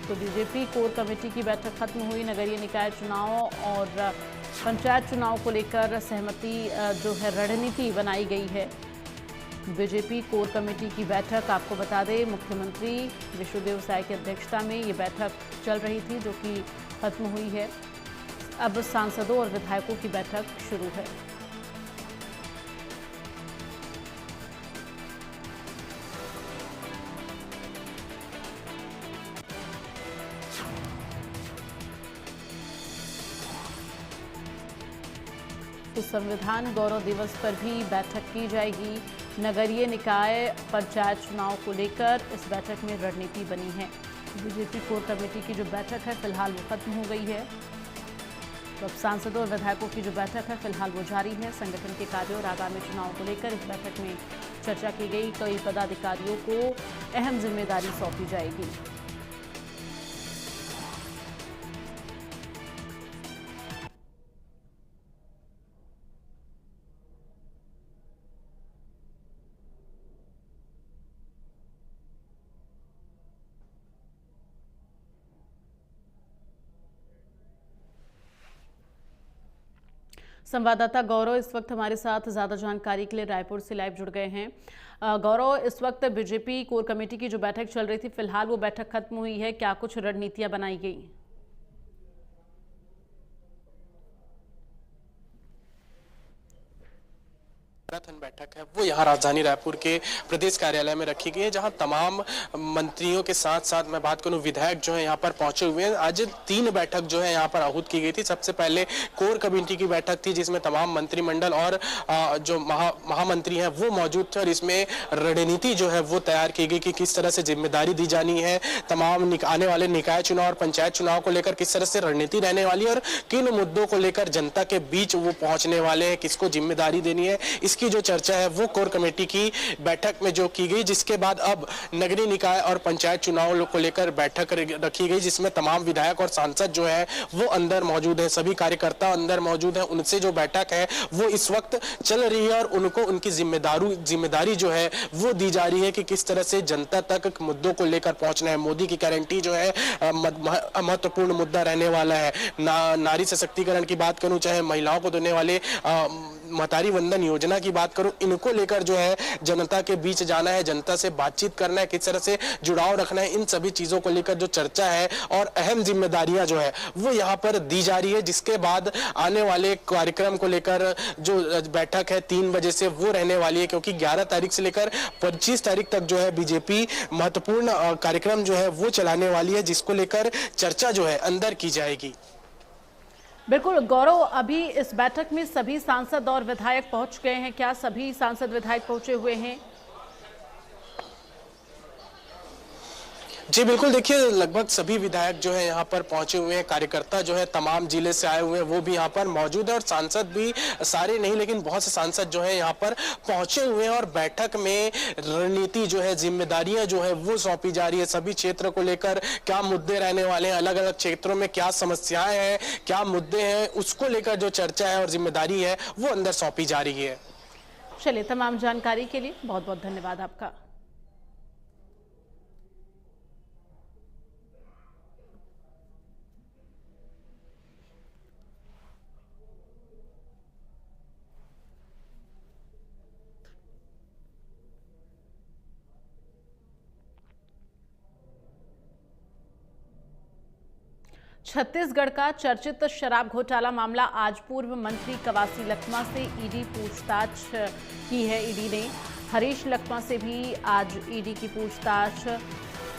तो BJP core committee की बैठक खत्म हुई। नगरीय निकाय चुनाव और पंचायत चुनाव को लेकर सहमति जो है रणनीति बनाई गई है। बीजेपी कोर कमेटी की बैठक, आपको बता दें, मुख्यमंत्री विष्णुदेव साय की अध्यक्षता में ये बैठक चल रही थी, जो कि खत्म हुई है। अब सांसदों और विधायकों की बैठक शुरू है। तो संविधान गौरव दिवस पर भी बैठक की जाएगी। नगरीय निकाय पंचायत चुनाव को लेकर इस बैठक में रणनीति बनी है। बीजेपी कोर कमेटी की जो बैठक है फिलहाल वो खत्म हो गई है। तो अब सांसदों और विधायकों की जो बैठक है फिलहाल वो जारी है। संगठन के कार्यों और आगामी चुनाव को लेकर इस बैठक में चर्चा की गई। कई पदाधिकारियों को अहम जिम्मेदारी सौंपी जाएगी। संवाददाता गौरव इस वक्त हमारे साथ ज्यादा जानकारी के लिए रायपुर से लाइव जुड़ गए हैं। गौरव, इस वक्त बीजेपी कोर कमेटी की जो बैठक चल रही थी फिलहाल वो बैठक खत्म हुई है, क्या कुछ रणनीतियां बनाई गई? मैराथन बैठक है वो यहाँ राजधानी रायपुर के प्रदेश कार्यालय में रखी गई है, जहाँ तमाम मंत्रियों के साथ साथ मैं बात करूँ विधायक जो है यहाँ पर पहुंचे हुए हैं। आज 3 बैठक जो है यहाँ पर आहूत की गई थी। सबसे पहले कोर कमेटी की बैठक थी, जिसमें तमाम मंत्रिमंडल और जो महामंत्री हैं वो मौजूद थे, और इसमें रणनीति जो है वो तैयार की गई कि किस तरह से जिम्मेदारी दी जानी है, तमाम आने वाले निकाय चुनाव और पंचायत चुनाव को लेकर किस तरह से रणनीति रहने वाली है, और किन मुद्दों को लेकर जनता के बीच वो पहुंचने वाले हैं, किसको जिम्मेदारी देनी है, इसकी जो चर्चा है वो कोर कमेटी की बैठक में जो की गई। जिसके बाद अब नगरीय निकाय और पंचायत चुनाव को लेकर बैठक रखी गई, जिसमें तमाम विधायक और सांसद जो है वो अंदर मौजूद है, सभी कार्यकर्ता अंदर मौजूद है। उनसे जो बैठक है वो इस वक्त चल रही है, और उनको उनकी जिम्मेदारी जो है वो दी जा रही है कि किस तरह से जनता तक मुद्दों को लेकर पहुंचना है। मोदी की गारंटी जो है महत्वपूर्ण मुद्दा रहने वाला है। नारी सशक्तिकरण की बात करूं, चाहे महिलाओं को देने वाले महतारी वंदन योजना की बात करूं, इनको लेकर जो है जनता के बीच जाना है, जनता से बातचीत करना है, किस तरह से जुड़ाव रखना है, इन सभी चीजों को लेकर जो चर्चा है और अहम जिम्मेदारियां जो है वो यहाँ पर दी जा रही है। जिसके बाद आने वाले कार्यक्रम को लेकर जो बैठक है 3 बजे से वो रहने वाली है, क्योंकि 11 तारीख से लेकर 25 तारीख तक जो है बीजेपी महत्वपूर्ण कार्यक्रम जो है वो चलाने वाली है, जिसको लेकर चर्चा जो है अंदर की जाएगी। बिल्कुल गौरव, अभी इस बैठक में सभी सांसद और विधायक पहुंच गए हैं क्या? सभी सांसद विधायक पहुंचे हुए हैं? जी बिल्कुल, देखिए लगभग सभी विधायक जो है यहाँ पर पहुंचे हुए हैं। कार्यकर्ता जो है तमाम जिले से आए हुए हैं वो भी यहाँ पर मौजूद है, और सांसद भी सारे नहीं लेकिन बहुत से सांसद जो है यहाँ पर पहुंचे हुए हैं। और बैठक में रणनीति जो है, जिम्मेदारियां जो है वो सौंपी जा रही है। सभी क्षेत्र को लेकर क्या मुद्दे रहने वाले हैं, अलग अलग क्षेत्रों में क्या समस्याएं हैं, क्या मुद्दे हैं, उसको लेकर जो चर्चा है और जिम्मेदारी है वो अंदर सौंपी जा रही है। चलिए, तमाम जानकारी के लिए बहुत बहुत धन्यवाद आपका। छत्तीसगढ़ का चर्चित शराब घोटाला मामला, आज पूर्व मंत्री कवासी लखमा से ईडी पूछताछ की है। ईडी ने हरीश लखमा से भी आज ईडी की पूछताछ।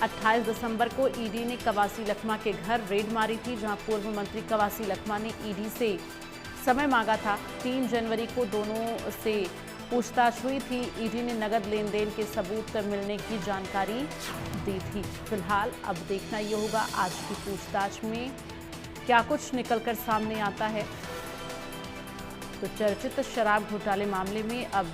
28 दिसंबर को ईडी ने कवासी लखमा के घर रेड मारी थी, जहां पूर्व मंत्री कवासी लखमा ने ईडी से समय मांगा था। 3 जनवरी को दोनों से पूछताछ हुई थी। ईडी ने नगद लेन देन के सबूत मिलने की जानकारी दी थी। फिलहाल अब देखना ये होगा आज की पूछताछ में क्या कुछ निकलकर सामने आता है। तो चर्चित शराब घोटाले मामले में अब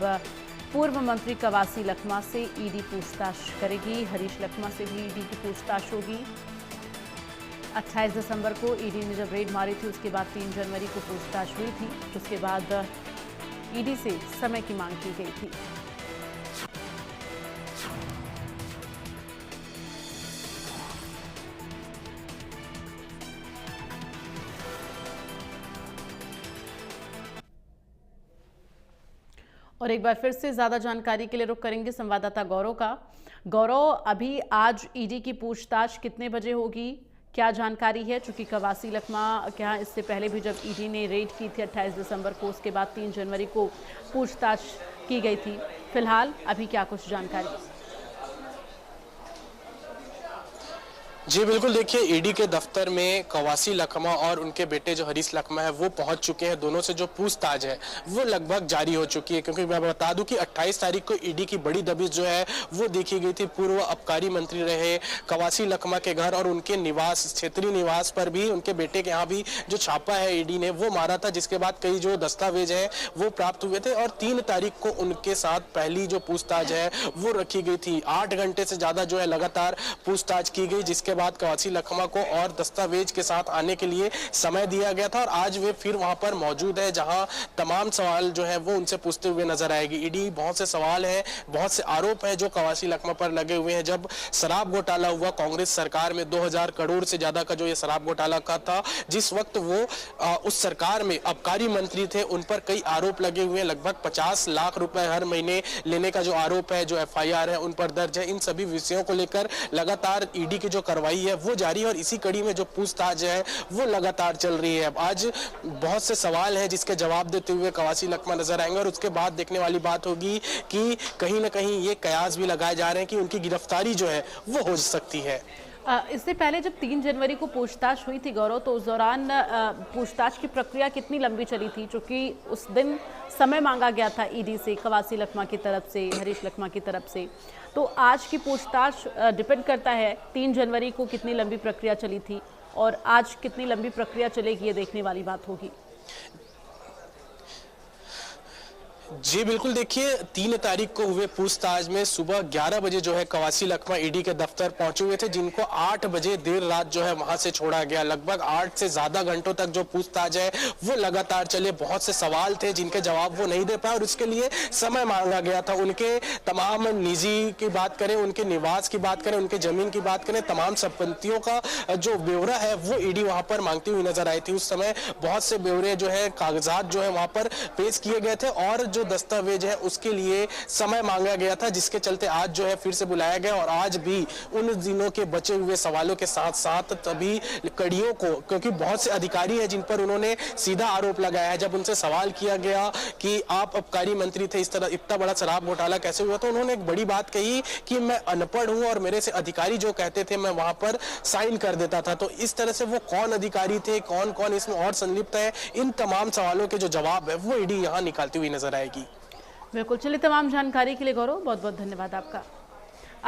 पूर्व मंत्री कवासी लखमा से ईडी पूछताछ करेगी। हरीश लखमा से भी ईडी की पूछताछ होगी। 28 दिसंबर को ईडी ने जब रेड मारी थी, उसके बाद 3 जनवरी को पूछताछ हुई थी। उसके बाद ईडी से समय की मांग की गई थी। और एक बार फिर से ज्यादा जानकारी के लिए रुख करेंगे संवाददाता गौरव का। गौरव, अभी आज ईडी की पूछताछ कितने बजे होगी, क्या जानकारी है? चूंकि कवासी लखमा के यहाँ इससे पहले भी जब ईडी ने रेड की थी 28 दिसंबर को, उसके बाद 3 जनवरी को पूछताछ की गई थी। फिलहाल अभी क्या कुछ जानकारी? जी बिल्कुल, देखिए ईडी के दफ्तर में कवासी लखमा और उनके बेटे जो हरीश लखमा है वो पहुंच चुके हैं। दोनों से जो पूछताछ है वो लगभग जारी हो चुकी है, क्योंकि मैं बता दूं कि 28 तारीख को ईडी की बड़ी दबिश जो है वो देखी गई थी। पूर्व आबकारी मंत्री रहे कवासी लखमा के घर और उनके निवास, क्षेत्रीय निवास पर भी उनके बेटे के यहाँ भी जो छापा है ईडी ने वो मारा था, जिसके बाद कई जो दस्तावेज है वो प्राप्त हुए थे। और 3 तारीख को उनके साथ पहली जो पूछताछ है वो रखी गई थी। 8 घंटे से ज्यादा जो है लगातार पूछताछ की गई, जिसके बाद कवासी लखमा को और दस्तावेज के साथ आने के लिए समय दिया गया था और आज वे फिर वहां पर मौजूद है, जहां तमाम सवाल जो है वो उनसे पूछते हुए नजर आएगी। ईडी बहुत से सवाल हैं, बहुत से आरोप हैं जो कवासी लखमा पर लगे हुए हैं। जब शराब घोटाला हुआ कांग्रेस सरकार में 2000 करोड़ से ज्यादा का जो ये शराब घोटाला का था, जिस वक्त वो उस सरकार में आबकारी मंत्री थे, उन पर कई आरोप लगे हुए हैं। लगभग 50 लाख रुपए हर महीने लेने का जो आरोप है, जो FIR है उन पर दर्ज है। इन सभी विषयों को लेकर लगातार ईडी की जो कार्रवाई है वो जारी है और इसी कड़ी में जो पूछताछ है वो लगातार चल रही है। अब आज बहुत से सवाल हैं जिसके जवाब देते हुए कवासी लखमा नजर आएंगे और उसके बाद देखने वाली बात होगी कि कहीं ना कहीं ये कयास भी लगाए जा रहे हैं कि उनकी गिरफ्तारी जो है वो हो सकती है। इससे पहले जब 3 जनवरी को पूछताछ हुई थी गौरव, तो उस दौरान पूछताछ की प्रक्रिया कितनी लंबी चली थी? क्योंकि उस दिन समय मांगा गया था ईडी से, कवासी लखमा की तरफ से, हरीश लखमा की तरफ से। तो आज की पूछताछ डिपेंड करता है 3 जनवरी को कितनी लंबी प्रक्रिया चली थी और आज कितनी लंबी प्रक्रिया चलेगी, ये देखने वाली बात होगी। जी बिल्कुल, देखिए 3 तारीख को हुए पूछताछ में सुबह 11 बजे जो है कवासी लखमा ईडी के दफ्तर पहुंचे हुए थे, जिनको 8 बजे देर रात जो है वहां से छोड़ा गया। लगभग 8 से ज्यादा घंटों तक जो पूछताछ है वो लगातार चले। बहुत से सवाल थे जिनके जवाब वो नहीं दे पाए और उसके लिए समय मांगा गया था। उनके तमाम निजी की बात करें, उनके निवास की बात करें, उनके जमीन की बात करें, तमाम संपत्तियों का जो ब्यौरा है वो ईडी वहां पर मांगती हुई नजर आई थी। उस समय बहुत से ब्यौरे जो है, कागजात जो है वहां पर पेश किए गए थे और जो दस्तावेज है उसके लिए समय मांगा गया था, जिसके चलते आज जो है फिर से बुलाया गया और आज भी उन दिनों के बचे हुए सवालों के साथ साथ तभी कड़ियों को, क्योंकि बहुत से अधिकारी हैं जिन पर उन्होंने सीधा आरोप लगाया है। जब उनसे सवाल किया गया कि आप आबकारी मंत्री थे, इस तरह इतना बड़ा शराब घोटाला कैसे हुआ, तो उन्होंने एक बड़ी बात कही कि मैं अनपढ़ हूं और मेरे से अधिकारी जो कहते थे मैं वहां पर साइन कर देता था। तो इस तरह से वो कौन अधिकारी थे, कौन कौन इसमें और संलिप्त है, इन तमाम सवालों के जो जवाब है वो ईडी यहां निकालती हुई नजर आएगी। बिल्कुल, चलिए, तमाम जानकारी के लिए गौरव बहुत बहुत धन्यवाद आपका।